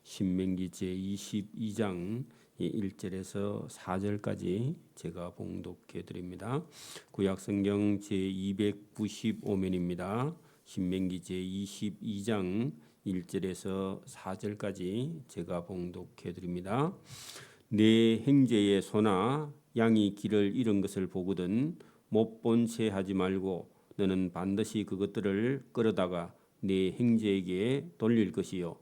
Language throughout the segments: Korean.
신명기 제22장 1절에서 4절까지 제가 봉독해 드립니다. 구약성경 제295면입니다. 신명기 제22장 1절에서 4절까지 제가 봉독해 드립니다. 내 행제의 소나 양이 길을 잃은 것을 보거든 못 본 채 하지 말고 너는 반드시 그것들을 끌어다가 내 행제에게 돌릴 것이요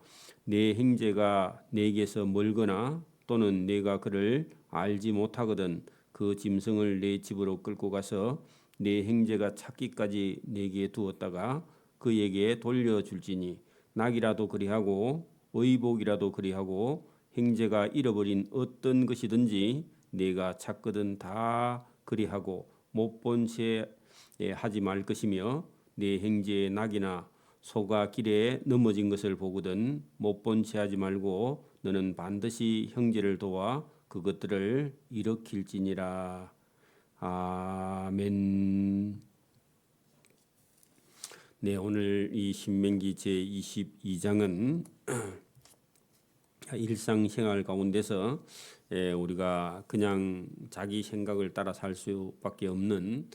내 행제가 내게서 멀거나 또는 내가 그를 알지 못하거든 그 짐승을 내 집으로 끌고 가서 내 행제가 찾기까지 내게 두었다가 그에게 돌려줄지니 낙이라도 그리하고 의복이라도 그리하고 행제가 잃어버린 어떤 것이든지 내가 찾거든 다 그리하고 못 본 채 하지 말 것이며 내 행제의 낙이나 소가 길에 넘어진 것을 보거든 못 본 채 하지 말고 너는 반드시 형제를 도와 그것들을 일으킬지니라. 아멘. 네, 오늘 이 신명기 제22장은 일상생활 가운데서 우리가 그냥 자기 생각을 따라 살 수밖에 없는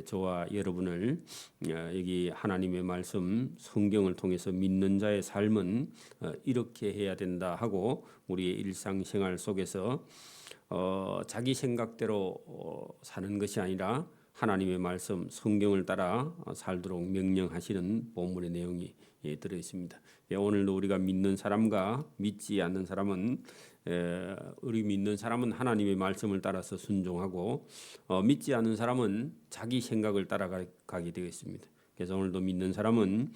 저와 여러분을 여기 하나님의 말씀 성경을 통해서 믿는 자의 삶은 이렇게 해야 된다 하고 우리의 일상생활 속에서 자기 생각대로 사는 것이 아니라 하나님의 말씀 성경을 따라 살도록 명령하시는 본문의 내용이 들어 있습니다. 오늘도 우리가 믿는 사람과 믿지 않는 사람은 우리 믿는 사람은 하나님의 말씀을 따라서 순종하고 믿지 않는 사람은 자기 생각을 따라가게 되어 있습니다. 그래서 오늘도 믿는 사람은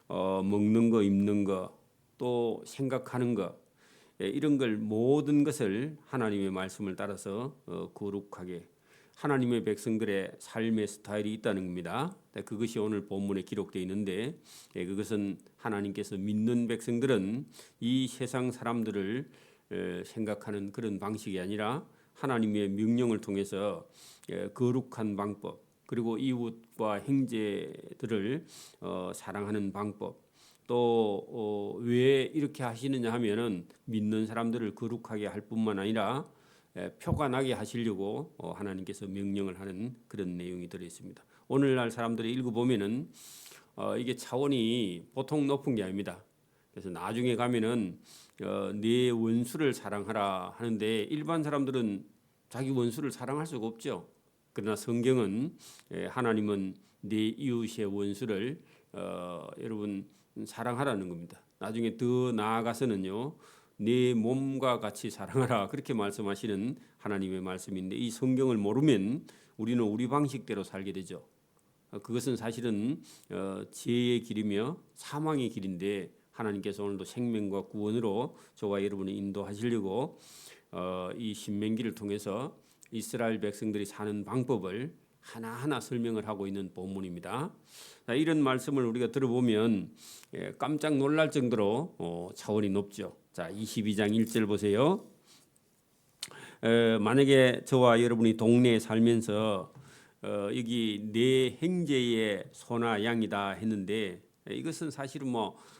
먹는 거, 입는 거, 또 생각하는 거 이런 걸 모든 것을 하나님의 말씀을 따라서 거룩하게 하나님의 백성들의 삶의 스타일이 있다는 겁니다. 그것이 오늘 본문에 기록되어 있는데 그것은 하나님께서 믿는 백성들은 이 세상 사람들을 생각하는 그런 방식이 아니라 하나님의 명령을 통해서 거룩한 방법 그리고 이웃과 형제들을 사랑하는 방법 또 왜 이렇게 하시느냐 하면은 믿는 사람들을 거룩하게 할 뿐만 아니라 표가 나게 하시려고 하나님께서 명령을 하는 그런 내용이 들어 있습니다. 오늘날 사람들이 읽어보면은 이게 차원이 보통 높은 게 아닙니다. 그래서 나중에 가면은 네 원수를 사랑하라 하는데 일반 사람들은 자기 원수를 사랑할 수가 없죠. 그러나 성경은 하나님은 네 이웃의 원수를 여러분 사랑하라는 겁니다. 나중에 더 나아가서는요. 네 몸과 같이 사랑하라 그렇게 말씀하시는 하나님의 말씀인데 이 성경을 모르면 우리는 우리 방식대로 살게 되죠. 그것은 사실은 죄의 길이며 사망의 길인데 하나님께서 오늘도 생명과 구원으로 저와 여러분을 인도하시려고 이 신명기를 통해서 이스라엘 백성들이 사는 방법을 하나하나 설명을 하고 있는 본문입니다. 이런 말씀을 우리가 들어보면 깜짝 놀랄 정도로 차원이 높죠. 자, 22장 1절 보세요. 만약에 저와 여러분이 동네에 살면서 여기 내 형제의 소나 양이다 했는데 이것은 사실은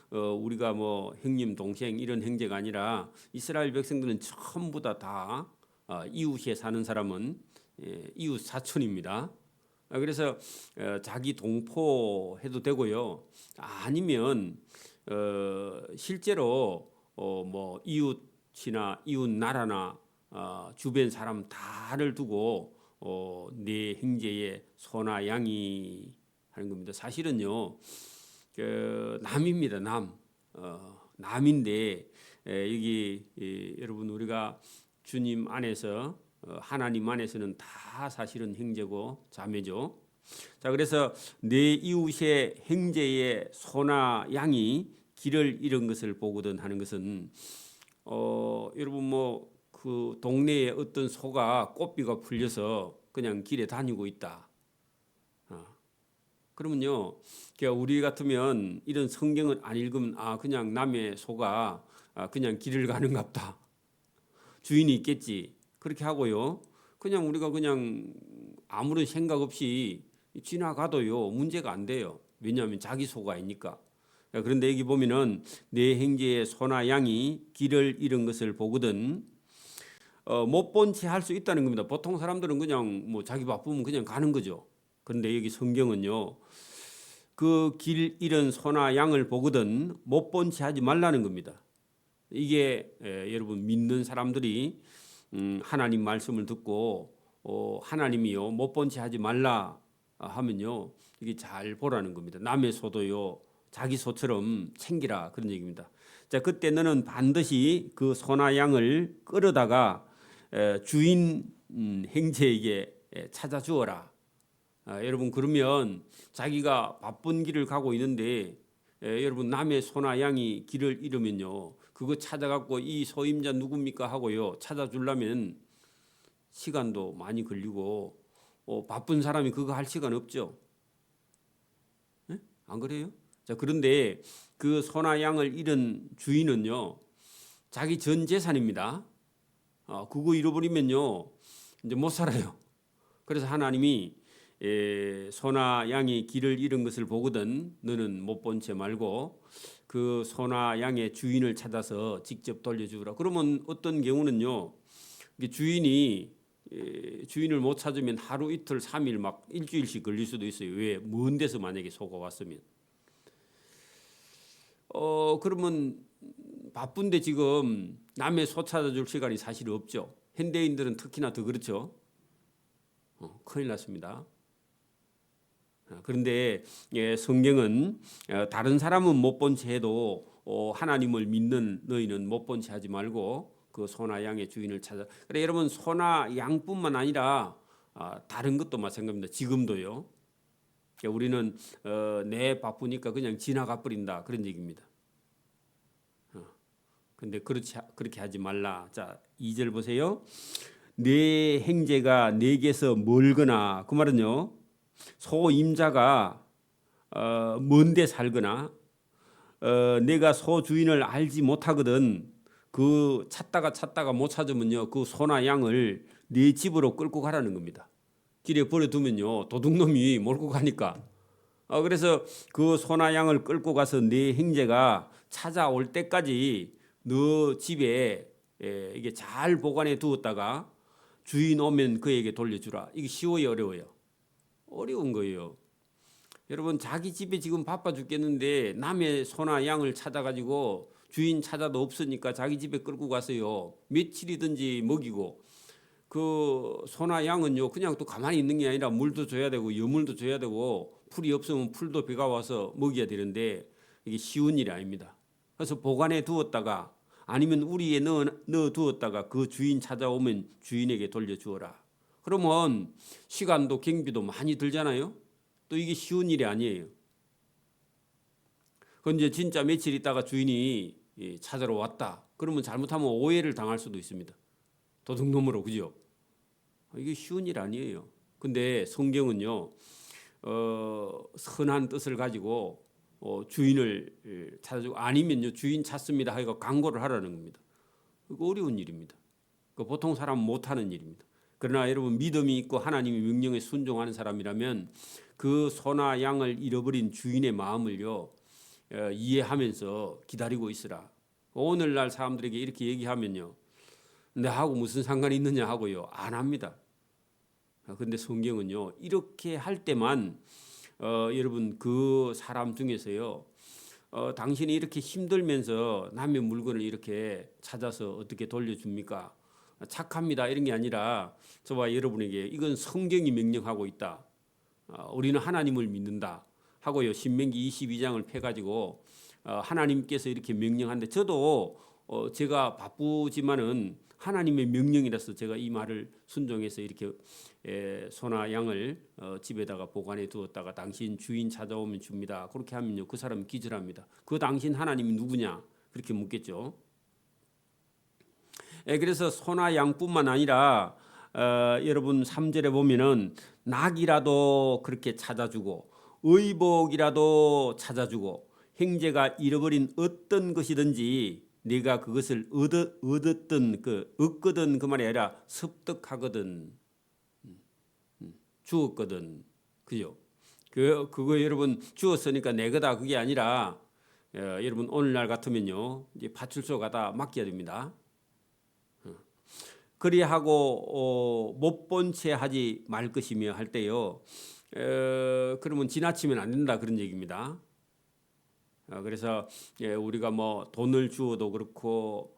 우리가 형님 동생 이런 형제가 아니라 이스라엘 백성들은 전부 다 이웃에 사는 사람은 이웃 사촌입니다. 그래서 자기 동포해도 되고요. 아니면 실제로 이웃이나 이웃 나라나 주변 사람 다를 두고 내 형제의 소나 양이 하는 겁니다. 사실은요 남입니다. 남인데 여기 여러분 우리가 주님 안에서 하나님 안에서는 다 사실은 형제고 자매죠. 자, 그래서 내 이웃의 형제의 소나 양이 길을 잃은 것을 보거든 하는 것은 여러분 그 동네에 어떤 소가 꼬비가 풀려서 그냥 길에 다니고 있다. 그러면요, 우리 같으면 이런 성경을 안 읽으면 그냥 남의 소가 그냥 길을 가는갑다. 주인이 있겠지. 그렇게 하고요. 그냥 우리가 그냥 아무런 생각 없이 지나가도요 문제가 안 돼요. 왜냐하면 자기 소가 아니니까. 그런데 여기 보면은 내 행제의 소나 양이 길을 잃은 것을 보거든 못 본 채 할 수 있다는 겁니다. 보통 사람들은 그냥 뭐 자기 바쁘면 그냥 가는 거죠. 그런데 여기 성경은요. 그 길 잃은 소나 양을 보거든 못 본 채 하지 말라는 겁니다. 이게 여러분 믿는 사람들이 하나님 말씀을 듣고 하나님이요 못 본 채 하지 말라 하면요 이게 잘 보라는 겁니다. 남의 소도요 자기 소처럼 챙기라 그런 얘기입니다. 자 그때 너는 반드시 그 소나 양을 끌어다가 주인 행제에게 찾아주어라. 여러분 그러면 자기가 바쁜 길을 가고 있는데 여러분 남의 소나 양이 길을 잃으면요 그거 찾아갖고 이 소임자 누굽니까 하고요 찾아주려면 시간도 많이 걸리고 바쁜 사람이 그거 할 시간 없죠. 네? 안 그래요? 자 그런데 그 소나 양을 잃은 주인은요 자기 전 재산입니다. 그거 잃어버리면요 이제 못 살아요. 그래서 하나님이 소나 양이 길을 잃은 것을 보거든 너는 못 본 채 말고 그 소나 양의 주인을 찾아서 직접 돌려주라. 그러면 어떤 경우는요 주인이 주인을 못 찾으면 하루 이틀 3일 막 일주일씩 걸릴 수도 있어요. 왜? 먼 데서 만약에 소가 왔으면 그러면 바쁜데 지금 남의 소 찾아줄 시간이 사실 없죠. 현대인들은 특히나 더 그렇죠. 큰일 났습니다. 그런데 성경은 다른 사람은 못 본 채 해도 하나님을 믿는 너희는 못 본 채 하지 말고 그 소나 양의 주인을 찾아. 그래 여러분 소나 양뿐만 아니라 다른 것도 마찬가지입니다. 지금도요. 우리는 내 바쁘니까 그냥 지나가 버린다 그런 얘기입니다. 근데 그렇게 하지 말라. 자, 2절 보세요. 내 행제가 내게서 멀거나 그 말은요. 소임자가 먼데 살거나 내가 소 주인을 알지 못하거든 그 찾다가 못 찾으면요 그 소나 양을 네 집으로 끌고 가라는 겁니다. 길에 버려두면요 도둑놈이 몰고 가니까 그래서 그 소나 양을 끌고 가서 네 형제가 찾아올 때까지 너 집에 이게 잘 보관해 두었다가 주인 오면 그에게 돌려주라. 이게 쉬워요 어려워요? 어려운 거예요. 여러분 자기 집에 지금 바빠 죽겠는데 남의 소나 양을 찾아가지고 주인 찾아도 없으니까 자기 집에 끌고 가서요 며칠이든지 먹이고 그 소나 양은요 그냥 또 가만히 있는 게 아니라 물도 줘야 되고 여물도 줘야 되고 풀이 없으면 풀도 비가 와서 먹여야 되는데 이게 쉬운 일이 아닙니다. 그래서 보관해 두었다가 아니면 우리에 넣어 두었다가 그 주인 찾아오면 주인에게 돌려주어라. 그러면 시간도 경비도 많이 들잖아요. 또 이게 쉬운 일이 아니에요. 그건 이제 진짜 며칠 있다가 주인이 찾으러 왔다. 그러면 잘못하면 오해를 당할 수도 있습니다. 도둑놈으로 그죠? 이게 쉬운 일 아니에요. 근데 성경은요 선한 뜻을 가지고 주인을 찾아주고 아니면요 주인 찾습니다 하고 광고를 하라는 겁니다. 이거 어려운 일입니다. 보통 사람 못하는 일입니다. 그러나 여러분 믿음이 있고 하나님의 명령에 순종하는 사람이라면 그 소나 양을 잃어버린 주인의 마음을요 이해하면서 기다리고 있으라. 오늘날 사람들에게 이렇게 얘기하면요 내하고 무슨 상관이 있느냐 하고요 안 합니다. 그런데 성경은요 이렇게 할 때만 여러분 그 사람 중에서요 당신이 이렇게 힘들면서 남의 물건을 이렇게 찾아서 어떻게 돌려줍니까? 착합니다 이런 게 아니라 저와 여러분에게 이건 성경이 명령하고 있다. 우리는 하나님을 믿는다 하고요 신명기 22장을 펴가지고 하나님께서 이렇게 명령하는데 저도 제가 바쁘지만은 하나님의 명령이라서 제가 이 말을 순종해서 이렇게 소나 양을 집에다가 보관해 두었다가 당신 주인 찾아오면 줍니다. 그렇게 하면요 그 사람은 기절합니다. 그 당신 하나님이 누구냐 그렇게 묻겠죠. 그래서 소나 양뿐만 아니라 여러분 3절에 보면은 낙이라도 그렇게 찾아주고 의복이라도 찾아주고 형제가 잃어버린 어떤 것이든지 네가 그것을 얻었든 얻거든 그 말이 아니라 습득하거든 주었거든 그죠? 그거 여러분 주었으니까 내 거다 그게 아니라 여러분 오늘날 같으면요 이제 파출소 가다 맡겨야 됩니다. 그리하고 못 본 채 하지 말 것이며 할 때요. 그러면 지나치면 안 된다 그런 얘기입니다. 그래서 우리가 뭐 돈을 주어도 그렇고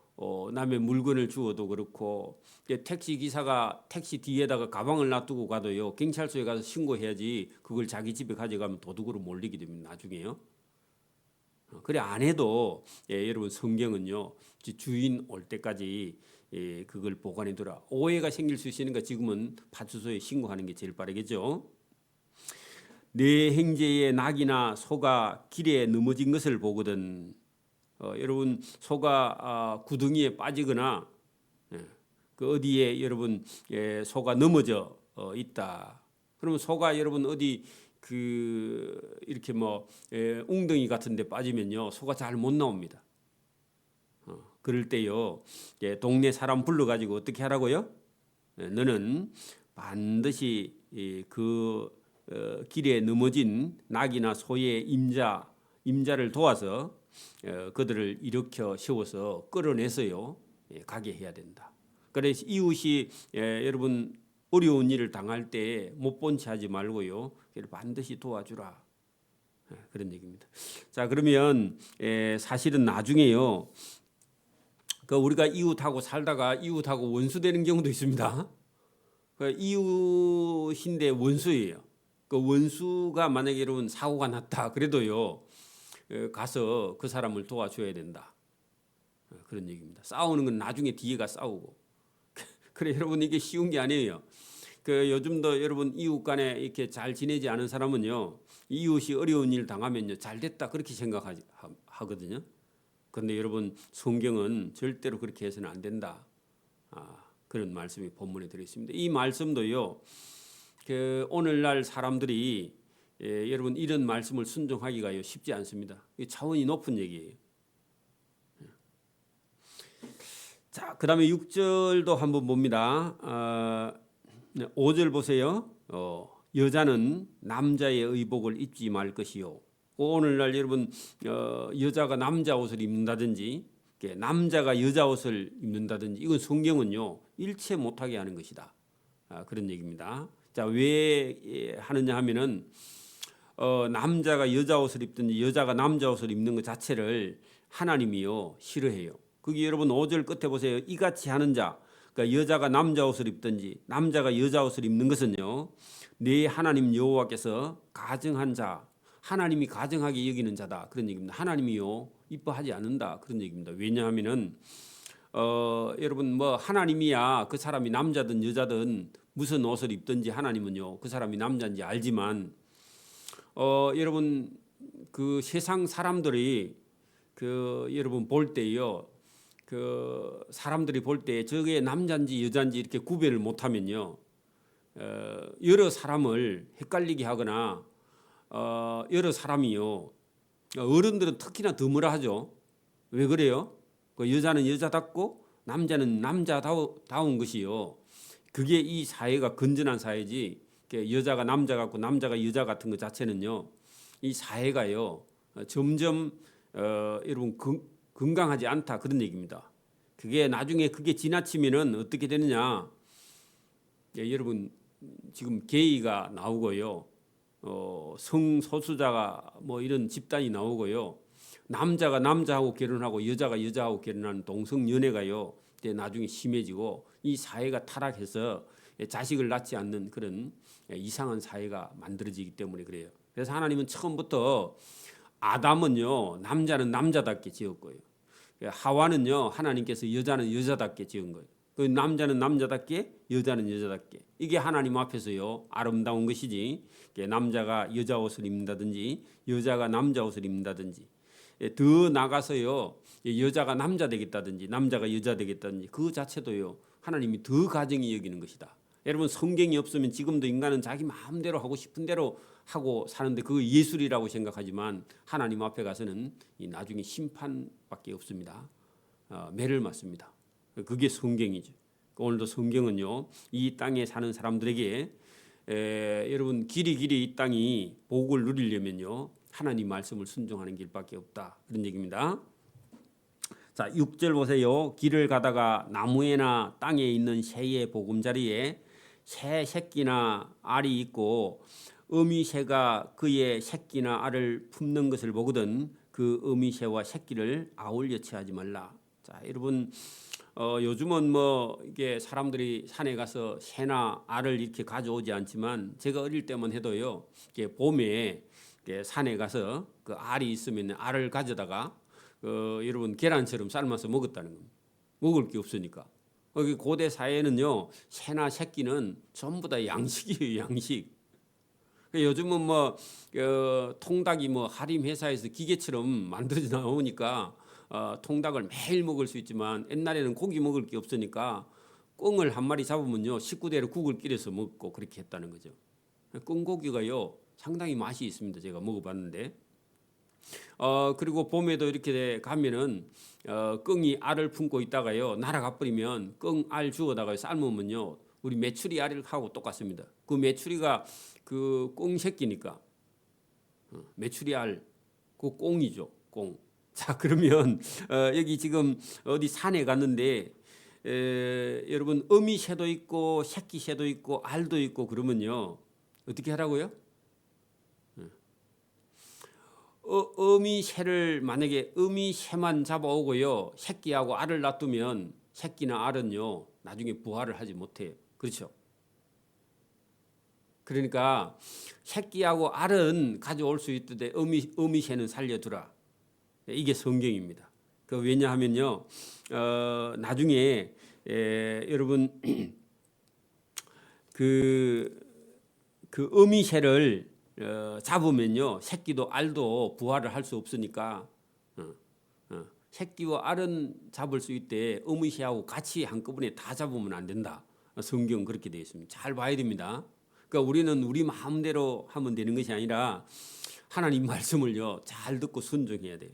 남의 물건을 주어도 그렇고 택시 기사가 택시 뒤에다가 가방을 놔두고 가도요 경찰서에 가서 신고해야지 그걸 자기 집에 가져가면 도둑으로 몰리게 됩니다 나중에요. 그래 안 해도 여러분 성경은요 주인 올 때까지 그걸 보관해두라. 오해가 생길 수 있으니까 지금은 파출소에 신고하는 게 제일 빠르겠죠. 내 행제의 낙이나 소가 길에 넘어진 것을 보거든. 여러분 소가 구덩이에 빠지거나 그 어디에 여러분 소가 넘어져 있다. 그러면 소가 여러분 어디 그 이렇게 뭐 웅덩이 같은 데 빠지면요 소가 잘 못 나옵니다. 그럴 때요 동네 사람 불러가지고 어떻게 하라고요? 너는 반드시 그 길에 넘어진 낙이나 소의 임자를 도와서 그들을 일으켜 세워서 끌어내서요 가게 해야 된다. 그래서 이웃이 여러분 어려운 일을 당할 때 못 본 채 하지 말고요 반드시 도와주라 그런 얘기입니다. 자 그러면 사실은 나중에요 그 우리가 이웃하고 살다가 이웃하고 원수 되는 경우도 있습니다. 그 이웃인데 원수예요. 그 원수가 만약에 여러분 사고가 났다 그래도요 가서 그 사람을 도와줘야 된다 그런 얘기입니다. 싸우는 건 나중에 뒤에가 싸우고 그래 여러분 이게 쉬운 게 아니에요. 그 요즘도 여러분 이웃 간에 이렇게 잘 지내지 않은 사람은요 이웃이 어려운 일 당하면요 잘 됐다 그렇게 생각하거든요. 그런데 여러분 성경은 절대로 그렇게 해서는 안 된다. 그런 말씀이 본문에 들어 있습니다. 이 말씀도요. 그 오늘날 사람들이 여러분 이런 말씀을 순종하기가 쉽지 않습니다. 차원이 높은 얘기예요. 자, 그다음에 6절도 한번 봅니다. 5절 보세요. 여자는 남자의 의복을 입지 말 것이요. 오늘날 여러분 여자가 남자 옷을 입는다든지 남자가 여자 옷을 입는다든지 이건 성경은요 일체 못하게 하는 것이다. 그런 얘기입니다. 자, 왜 하느냐 하면은 남자가 여자 옷을 입든지 여자가 남자 옷을 입는 것 자체를 하나님이요 싫어해요. 거기 여러분 5절 끝에 보세요. 이같이 하는 자, 그러니까 여자가 남자 옷을 입든지 남자가 여자 옷을 입는 것은요 네 하나님 여호와께서 가증한 자, 하나님이 가증하게 여기는 자다 그런 얘기입니다. 하나님이요 이뻐하지 않는다 그런 얘기입니다. 왜냐하면은 여러분 뭐 하나님이야 그 사람이 남자든 여자든 무슨 옷을 입든지 하나님은요 그 사람이 남자인지 알지만 여러분 그 세상 사람들이 그 여러분 볼 때요 그 사람들이 볼 때 저게 남자인지 여자인지 이렇게 구별을 못하면요 여러 사람을 헷갈리게 하거나 여러 사람이요 어른들은 특히나 더 뭐라 하죠. 왜 그래요? 그 여자는 여자답고 남자는 남자다운 것이요. 그게 이 사회가 건전한 사회지. 여자가 남자 같고 남자가 여자 같은 것 자체는요. 이 사회가요. 점점 여러분 건강하지 않다 그런 얘기입니다. 그게 나중에 그게 지나치면은 어떻게 되느냐? 여러분 지금 게이가 나오고요. 성소수자가 뭐 이런 집단이 나오고요. 남자가 남자하고 결혼하고 여자가 여자하고 결혼하는 동성연애가요. 나중에 심해지고 이 사회가 타락해서 자식을 낳지 않는 그런 이상한 사회가 만들어지기 때문에 그래요. 그래서 하나님은 처음부터 아담은요 남자는 남자답게 지었고요. 하와는요 하나님께서 여자는 여자답게 지은 거예요. 그 남자는 남자답게 여자는 여자답게 이게 하나님 앞에서요 아름다운 것이지 남자가 여자 옷을 입는다든지 여자가 남자 옷을 입는다든지 더 나가서요 여자가 남자 되겠다든지 남자가 여자 되겠다든지 그 자체도요 하나님이 더 가정이 여기는 것이다. 여러분 성경이 없으면 지금도 인간은 자기 마음대로 하고 싶은 대로 하고 사는데 그거 예술이라고 생각하지만 하나님 앞에 가서는 나중에 심판밖에 없습니다. 매를 맞습니다. 그게 성경이죠. 오늘도 성경은요 이 땅에 사는 사람들에게 여러분 길이 이 땅이 복을 누리려면요 하나님 말씀을 순종하는 길밖에 없다. 그런 얘기입니다. 자, 6절 보세요. 길을 가다가 나무에나 땅에 있는 새의 보금자리에 새 새끼나 알이 있고 어미새가 그의 새끼나 알을 품는 것을 보거든 그 어미새와 새끼를 아울러 취하지 말라. 자, 여러분 요즘은 뭐 이게 사람들이 산에 가서 새나 알을 이렇게 가져오지 않지만 제가 어릴 때만 해도요. 이게 봄에 이렇게 산에 가서 그 알이 있으면 알을 가져다가 여러분 계란처럼 삶아서 먹었다는 겁니다. 먹을 게 없으니까. 여기 고대 사회에는요 새나 새끼는 전부 다 양식이에요, 양식. 요즘은 뭐 통닭이 뭐 할인 회사에서 기계처럼 만들어져 나오니까 통닭을 매일 먹을 수 있지만 옛날에는 고기 먹을 게 없으니까 꿩을 한 마리 잡으면요 식구대로 국을 끓여서 먹고 그렇게 했다는 거죠. 꿩고기가요 상당히 맛이 있습니다. 제가 먹어봤는데. 그리고 봄에도 이렇게 가면은 꿩이 알을 품고 있다가요 날아가 버리면 꿩 알 주워다가 삶으면요 우리 메추리 알하고 똑같습니다. 그 메추리가 그 꿩 새끼니까 메추리 알 그 꿩이죠, 꿩. 자, 그러면 여기 지금 어디 산에 갔는데 여러분 어미새도 있고 새끼새도 있고 알도 있고 그러면요 어떻게 하라고요? 어미새를 만약에 어미새만 잡아오고요 새끼하고 알을 놔두면 새끼나 알은요 나중에 부화를 하지 못해요. 그렇죠? 그러니까 새끼하고 알은 가져올 수 있는데 어미새는 살려두라. 이게 성경입니다. 왜냐하면요 나중에 여러분 그 어미새를 잡으면요 새끼도 알도 부화를 할 수 없으니까 새끼와 알은 잡을 수 있대 어미새하고 같이 한꺼번에 다 잡으면 안 된다. 성경 그렇게 되어 있습니다. 잘 봐야 됩니다. 그러니까 우리는 우리 마음대로 하면 되는 것이 아니라 하나님 말씀을요 잘 듣고 순종해야 돼요.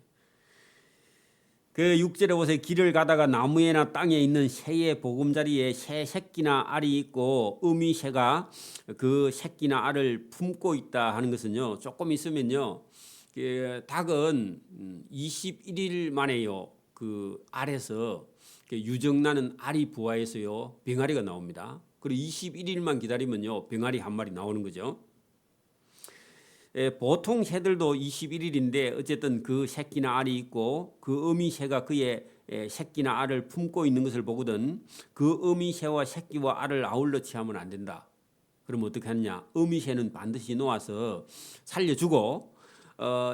그 6절에 보세요. 길을 가다가 나무에나 땅에 있는 새의 보금자리에 새 새끼나 알이 있고 어미새가 그 새끼나 알을 품고 있다 하는 것은요 조금 있으면요 그 닭은 21일 만에요 그 알에서 유정나는 알이 부화해서요 병아리가 나옵니다. 그리고 21일만 기다리면요 병아리 한 마리 나오는 거죠. 보통 새들도 21일인데 어쨌든 그 새끼나 알이 있고 그 어미새가 그의 새끼나 알을 품고 있는 것을 보거든 그 어미새와 새끼와 알을 아울러 취하면 안 된다. 그럼 어떻게 하느냐? 어미새는 반드시 놓아서 살려주고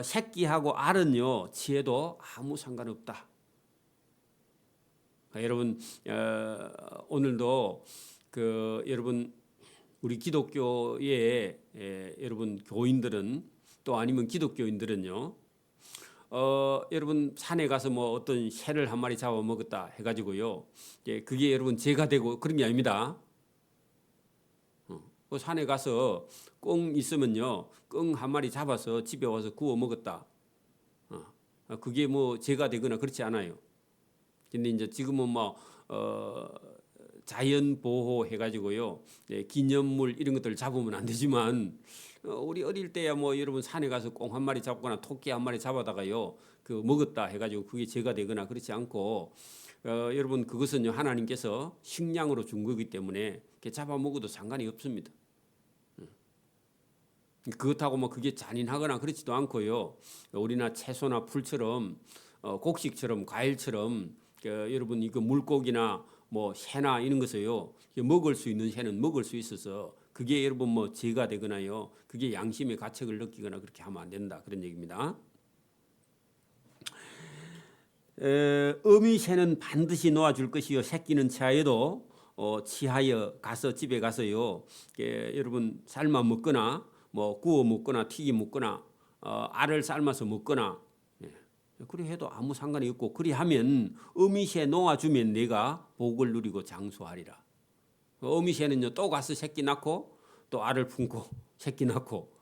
새끼하고 알은요 취해도 아무 상관없다. 여러분 오늘도 그 여러분 우리 기독교의 여러분 교인들은 또 아니면 기독교인들은요 여러분 산에 가서 뭐 어떤 새를 한 마리 잡아 먹었다 해가지고요 그게 여러분 죄가 되고 그런 게 아닙니다. 그 산에 가서 꿩 있으면요 꿩 한 마리 잡아서 집에 와서 구워 먹었다. 그게 뭐 죄가 되거나 그렇지 않아요. 근데 이제 지금은 뭐 자연 보호 해가지고요 기념물 이런 것들 잡으면 안 되지만 우리 어릴 때야 뭐 여러분 산에 가서 꽁 한 마리 잡거나 토끼 한 마리 잡아다가요 그 먹었다 해가지고 그게 죄가 되거나 그렇지 않고 여러분 그것은요 하나님께서 식량으로 준 거기 때문에 잡아 먹어도 상관이 없습니다. 그렇다고 뭐 그게 잔인하거나 그렇지도 않고요 우리나 채소나 풀처럼 곡식처럼 과일처럼 여러분 이거 물고기나 뭐 새나 이런 것을요 먹을 수 있는 새는 먹을 수 있어서 그게 여러분 뭐 죄가 되거나요 그게 양심의 가책을 느끼거나 그렇게 하면 안 된다 그런 얘기입니다. 어미새는 반드시 놓아줄 것이요 새끼는 취하여도 취하여 가서 집에 가서요 여러분 삶아 먹거나 뭐 구워 먹거나 튀겨 먹거나 알을 삶아서 먹거나 그리 해도 아무 상관이 없고 그리 하면 어미새 놓아주면 내가 복을 누리고 장수하리라. 어미새는요 또 가서 새끼 낳고 또 알을 품고 새끼 낳고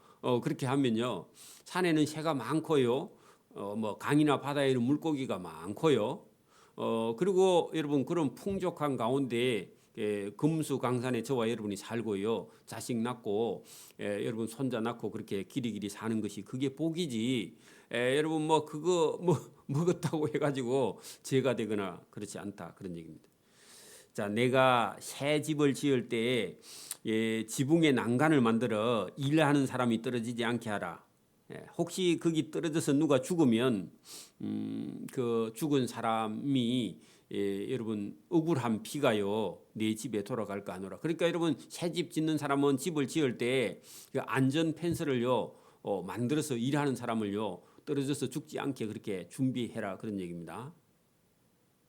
그렇게 하면요 산에는 새가 많고요 뭐 강이나 바다에는 물고기가 많고요 그리고 여러분 그런 풍족한 가운데 금수강산에 저와 여러분이 살고요, 자식 낳고 여러분 손자 낳고 그렇게 길이길이 사는 것이 그게 복이지. 여러분 뭐 그거 뭐 먹었다고 해가지고 죄가 되거나 그렇지 않다, 그런 얘기입니다. 자, 내가 새 집을 지을 때 지붕에 난간을 만들어 일하는 사람이 떨어지지 않게 하라. 혹시 거기 떨어져서 누가 죽으면 그 죽은 사람이 여러분 억울한 피가요 내 집에 돌아갈까 하노라. 그러니까 여러분 새 집 짓는 사람은 집을 지을 때 그 안전 펜스를요 만들어서 일하는 사람을요 떨어져서 죽지 않게 그렇게 준비해라, 그런 얘기입니다.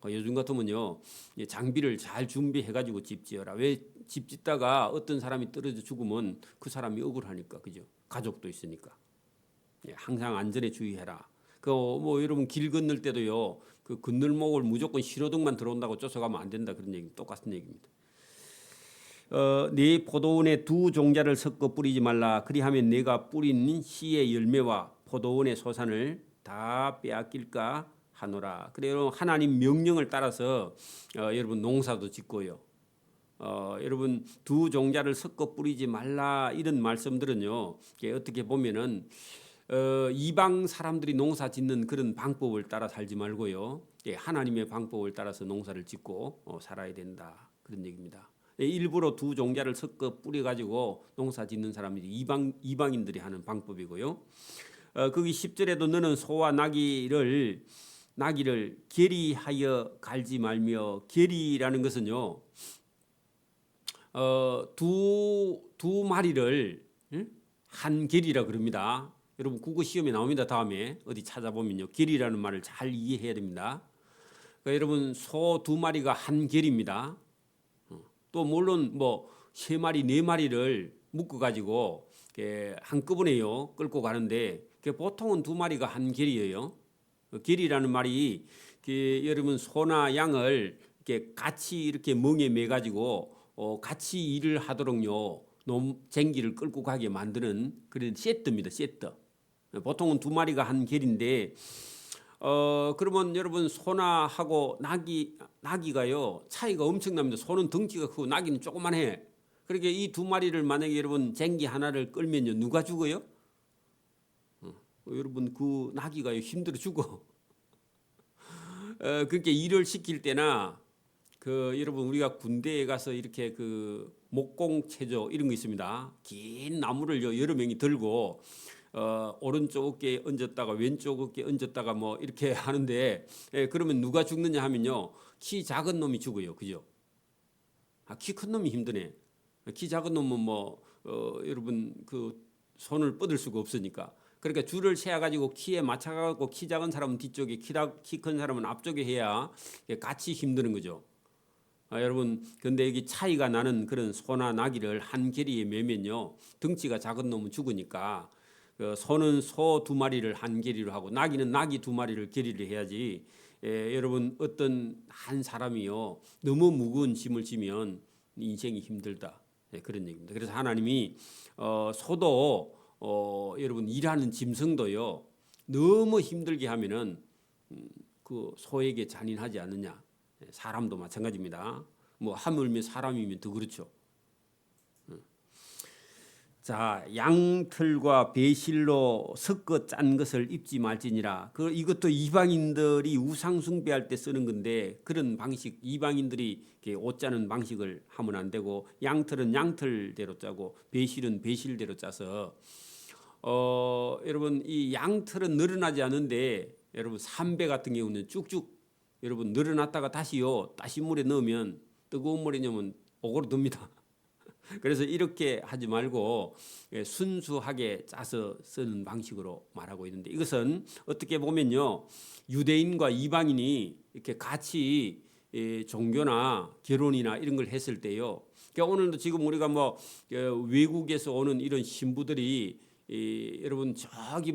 요즘 같으면요 장비를 잘 준비해가지고 집 지어라. 왜 집 짓다가 어떤 사람이 떨어져 죽으면 그 사람이 억울하니까, 그죠? 가족도 있으니까. 항상 안전에 주의해라. 그 뭐 여러분 길 건널 때도요 그 건널목을 무조건 신호등만 들어온다고 쫓아가면 안 된다, 그런 얘기, 똑같은 얘기입니다. 네 포도원에 두 종자를 섞어 뿌리지 말라. 그리하면 내가 뿌린 씨의 열매와 포도원의 소산을 다 빼앗길까 하노라. 그래요, 하나님 명령을 따라서 여러분 농사도 짓고요. 여러분 두 종자를 섞어 뿌리지 말라, 이런 말씀들은요 어떻게 보면은 이방 사람들이 농사 짓는 그런 방법을 따라 살지 말고요, 하나님의 방법을 따라서 농사를 짓고 살아야 된다, 그런 얘기입니다. 일부러 두 종자를 섞어 뿌려가지고 농사 짓는 사람들이 이방인들이 하는 방법이고요. 거기 10절에도 너는 소와 나기를 계리하여 갈지 말며, 계리라는 것은요 두 마리를 한 계리라 그럽니다. 여러분 국어 시험에 나옵니다. 다음에 어디 찾아보면요 계리라는 말을 잘 이해해야 됩니다. 그러니까 여러분 소 두 마리가 한 계리입니다. 또 물론 뭐 세 마리 네 마리를 묶어 가지고 한꺼번에요 끌고 가는데 보통은 두 마리가 한 계리예요. 계리라는 말이 여러분 소나 양을 이렇게 같이 이렇게 멍에 매 가지고 같이 일을 하도록요 쟁기를 끌고 가게 만드는 그런 세트입니다. 세트. 보통은 두 마리가 한 계리인데 그러면 여러분 소나하고 나기가요 차이가 엄청납니다. 소는 덩치가 크고 나기는 조그만해. 그러니까 이 두 마리를 만약에 여러분 쟁기 하나를 끌면요 누가 죽어요? 여러분 그 나기가요 힘들어 죽어. 그러니까 일을 시킬 때나 여러분 우리가 군대에 가서 이렇게 목공 체조 이런 거 있습니다. 긴 나무를 여러 명이 들고 오른쪽 어깨에 얹었다가 왼쪽 어깨에 얹었다가 뭐 이렇게 하는데 그러면 누가 죽느냐 하면요 키 작은 놈이 죽어요, 그죠? 키 큰 놈이 힘드네. 키 작은 놈은 여러분 손을 뻗을 수가 없으니까. 그러니까 줄을 세워가지고 키에 맞춰가지고 키 작은 사람은 뒤쪽에 키 큰 사람은 앞쪽에 해야 같이 힘드는 거죠. 여러분 근데 여기 차이가 나는 그런 소나 나기를 한 계리에 매면요 덩치가 작은 놈은 죽으니까 소는 소 두 마리를 한 계리로 하고 나기는 나기 두 마리를 계리를 해야지. 여러분 어떤 한 사람이요 너무 무거운 짐을 지면 인생이 힘들다, 그런 얘기입니다. 그래서 하나님이 소도 여러분 일하는 짐승도요 너무 힘들게 하면은 그 소에게 잔인하지 않느냐. 사람도 마찬가지입니다. 뭐 하물며 사람이면 더 그렇죠. 자, 양털과 배실로 섞어 짠 것을 입지 말지니라. 이것도 이방인들이 우상 숭배할 때 쓰는 건데 그런 방식, 이방인들이 옷 짜는 방식을 하면 안 되고, 양털은 양털대로 짜고 배실은 배실대로 짜서 여러분 이 양털은 늘어나지 않은데 여러분 삼배 같은 경우는 쭉쭉 여러분 늘어났다가 다시 물에 넣으면 뜨거운 물에 넣으면 오그러듭니다. 그래서 이렇게 하지 말고 순수하게 짜서 쓰는 방식으로 말하고 있는데, 이것은 어떻게 보면요 유대인과 이방인이 이렇게 같이 종교나 결혼이나 이런 걸 했을 때요. 그러니까 오늘도 지금 우리가 뭐 외국에서 오는 이런 신부들이 여러분 저기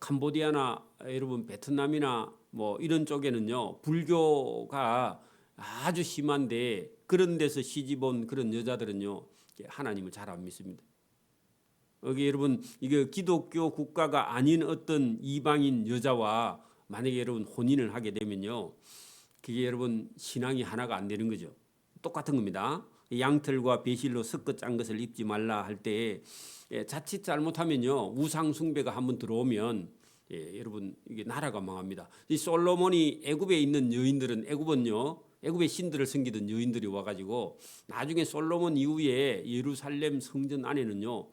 캄보디아나 여러분 베트남이나 뭐 이런 쪽에는요 불교가 아주 심한데 그런 데서 시집 온 그런 여자들은요 하나님을 잘 안 믿습니다. 여기 여러분 이게 기독교 국가가 아닌 어떤 이방인 여자와 만약에 여러분 혼인을 하게 되면요 그게 여러분 신앙이 하나가 안 되는 거죠. 똑같은 겁니다. 양털과 배실로 섞어 짠 것을 입지 말라 할 때 자칫 잘못하면요 우상 숭배가 한번 들어오면 여러분 이게 나라가 망합니다. 이 솔로몬이 애굽에 있는 여인들은 애굽의 신들을 섬기던 여인들이 와가지고 나중에 솔로몬 이후에 예루살렘 성전 안에는요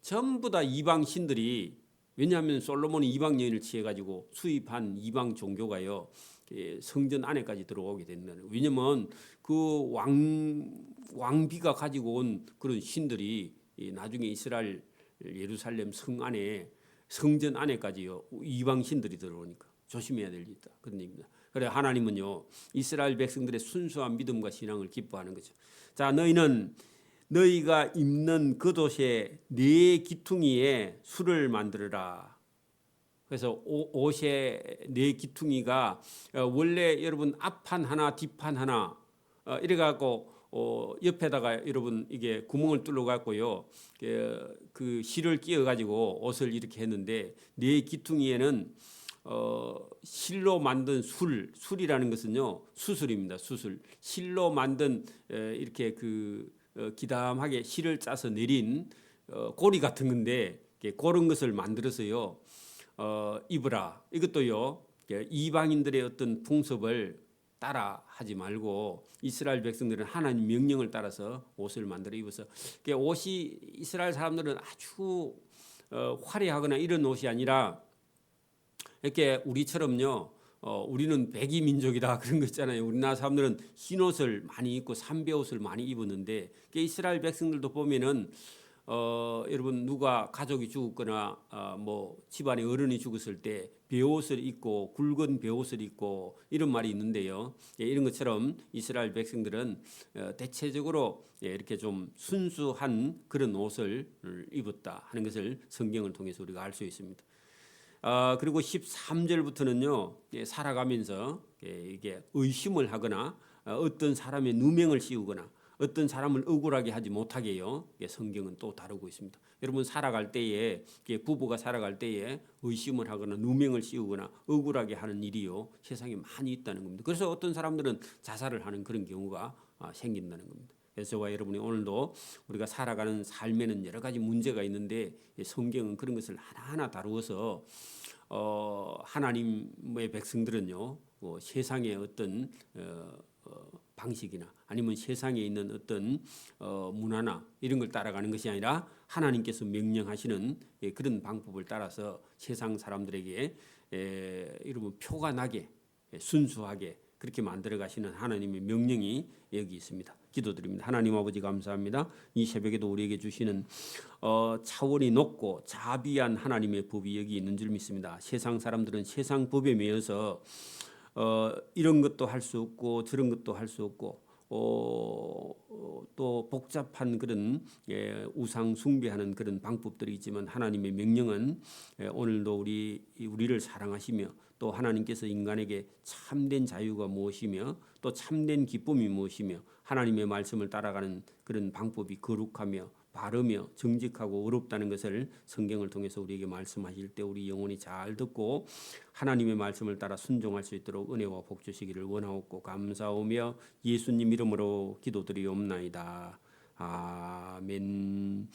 전부 다 이방 신들이 왜냐하면 솔로몬이 이방 여인을 취해가지고 수입한 이방 종교가요 성전 안에까지 들어오게 된다는 거예요. 왜냐하면 그 왕비가 가지고 온 그런 신들이 나중에 이스라엘 예루살렘 성 안에 성전 안에까지요 이방 신들이 들어오니까 조심해야 될 일이 있다 그런 얘기입니다. 그래 하나님은요 이스라엘 백성들의 순수한 믿음과 신앙을 기뻐하는 거죠. 자 너희는 너희가 입는 겉옷에 네 기퉁이에 술을 만들어라. 그래서 옷의 네 기퉁이가 원래 여러분 앞판 하나 뒷판 하나 이래 갖고 옆에다가 여러분 이게 구멍을 뚫어 갖고요 그 실을 끼워 가지고 옷을 이렇게 했는데 네 기퉁이에는 실로 만든 술이라는 것은요 수술입니다. 수술 실로 만든 이렇게 그 기담하게 실을 짜서 내린 고리 같은 건데 그런 것을 만들어서요 입으라. 이것도요 이방인들의 어떤 풍습을 따라 하지 말고 이스라엘 백성들은 하나님 명령을 따라서 옷을 만들어 입어서 옷이 이스라엘 사람들은 아주 화려하거나 이런 옷이 아니라 이렇게 우리처럼요 우리는 백이 민족이다 그런 거 있잖아요. 우리나라 사람들은 흰 옷을 많이 입고 삼배 옷을 많이 입었는데 이스라엘 백성들도 보면은 여러분 누가 가족이 죽었거나 뭐 집안에 어른이 죽었을 때 베옷을 입고 굵은 베옷을 입고 이런 말이 있는데요. 이런 것처럼 이스라엘 백성들은 대체적으로 이렇게 좀 순수한 그런 옷을 입었다 하는 것을 성경을 통해서 우리가 알 수 있습니다. 그리고 13절부터는요 살아가면서 이게 의심을 하거나 어떤 사람의 누명을 씌우거나 어떤 사람을 억울하게 하지 못하게요. 성경은 또 다루고 있습니다. 여러분 살아갈 때에 부부가 살아갈 때에 의심을 하거나 누명을 씌우거나 억울하게 하는 일이요 세상에 많이 있다는 겁니다. 그래서 어떤 사람들은 자살을 하는 그런 경우가 생긴다는 겁니다. 그래서 저와 여러분이 오늘도 우리가 살아가는 삶에는 여러 가지 문제가 있는데 성경은 그런 것을 하나하나 다루어서 하나님의 백성들은요 세상의 어떤 방식이나 아니면 세상에 있는 어떤 문화나 이런 걸 따라가는 것이 아니라 하나님께서 명령하시는 그런 방법을 따라서 세상 사람들에게 여러분 표가 나게 순수하게 그렇게 만들어 가시는 하나님의 명령이 여기 있습니다. 기도드립니다. 하나님 아버지 감사합니다. 이 새벽에도 우리에게 주시는 차원이 높고 자비한 하나님의 법이 여기 있는 줄 믿습니다. 세상 사람들은 세상 법에 매여서 이런 것도 할 수 없고 저런 것도 할 수 없고 또 복잡한 그런 우상 숭배하는 그런 방법들이 있지만 하나님의 명령은 오늘도 우리를 사랑하시며 또 하나님께서 인간에게 참된 자유가 무엇이며 또 참된 기쁨이 무엇이며 하나님의 말씀을 따라가는 그런 방법이 거룩하며 바르며 정직하고 어렵다는 것을 성경을 통해서 우리에게 말씀하실 때 우리 영혼이 잘 듣고 하나님의 말씀을 따라 순종할 수 있도록 은혜와 복 주시기를 원하옵고 감사하며 예수님 이름으로 기도드리옵나이다. 아멘.